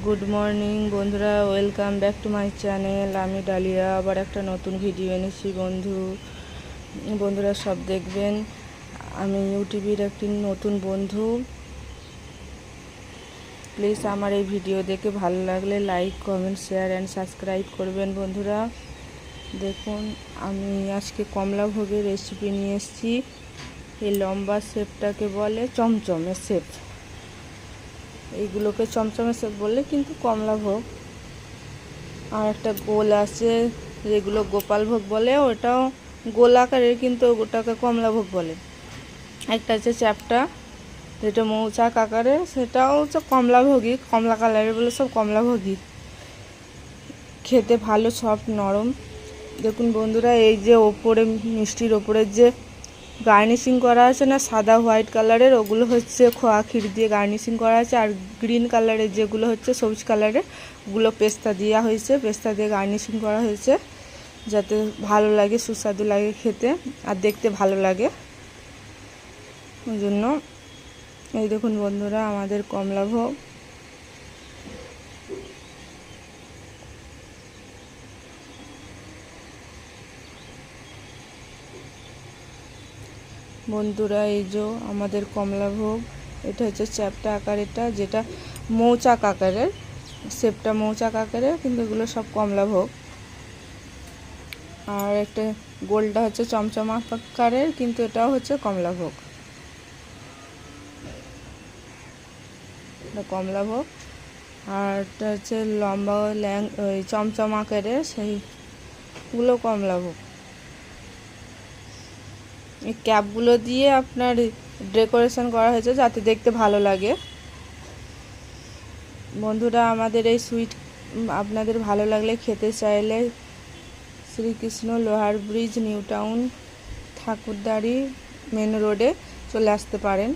Good morning বন্ধুরা, welcome back to my channel. আমি dahlia আবার একটা নতুন ভিডিও এনেছি বন্ধুরা সব দেখবেন। আমি ইউটিউবের একটি নতুন বন্ধু। প্লিজ আমার এই ভিডিও দেখে ভালো লাগলে like, comment, share and subscribe করবেন বন্ধুরা। দেখুন, আমি আজকে কমলা ভোগের রেসিপি নিয়ে এসেছি। এই লম্বা শেপটাকে বলে চমচমের শেপ। এইগুলোকে চমচমের শেপ বললে কিন্তু কমলা ভোগ। আর একটা গোল আছে যেগুলো গোপাল ভোগ বলে, ওটাও গোল আকারের, কিন্তু ওটাকে কমলা ভোগ বলে। একটা আছে চ্যাপটা যেটা মৌচাক আকারের, সেটাও হচ্ছে কমলা ভোগই, কমলা কালারের বলে সব কমলা ভোগই। খেতে ভালো, সফট, নরম। দেখুন বন্ধুরা, এই যে ওপরে মিষ্টির ওপরে যে গার্নিশিং করা আছে না, সাদা হোয়াইট কালারের, ওগুলো হচ্ছে খোয়া ক্ষীর দিয়ে গার্নিশিং করা আছে। আর গ্রিন কালারের যেগুলো হচ্ছে সবুজ কালারের, ওগুলো পেস্তা দেওয়া হয়েছে, পেস্তা দিয়ে গার্নিশিং করা হয়েছে, যাতে ভালো লাগে, সুস্বাদু লাগে খেতে আর দেখতে ভালো লাগে। ওই জন্য এই দেখুন বন্ধুরা, আমাদের কমলা ভোগ। বন্ধুরা, এই যে আমাদের কমলা ভোগ। এটা হচ্ছে চ্যাপটা আকার, এটা যেটা মৌচাক আকারের, শেপটা মৌচাক আকারের, কিন্তু এগুলো সব কমলা ভোগ। আর একটা গোলটা হচ্ছে চমচম আকারের, কিন্তু এটাও হচ্ছে কমলা ভোগ। কমলা ভোগ। আর এটা হচ্ছে লম্বা ওই চমচম আকারের, সেইগুলো কমলা ভোগ। এই ক্যাপগুলো দিয়ে আপনার ডেকোরেশন করা হয়েছে যাতে দেখতে ভালো লাগে। বন্ধুরা, আমাদের এই সুইট আপনাদের ভালো লাগলে খেতে চাইলে শ্রীকৃষ্ণ লোহার ব্রিজ, নিউ টাউন, ঠাকুরদাড়ি মেন রোডে চলে আসতে পারেন।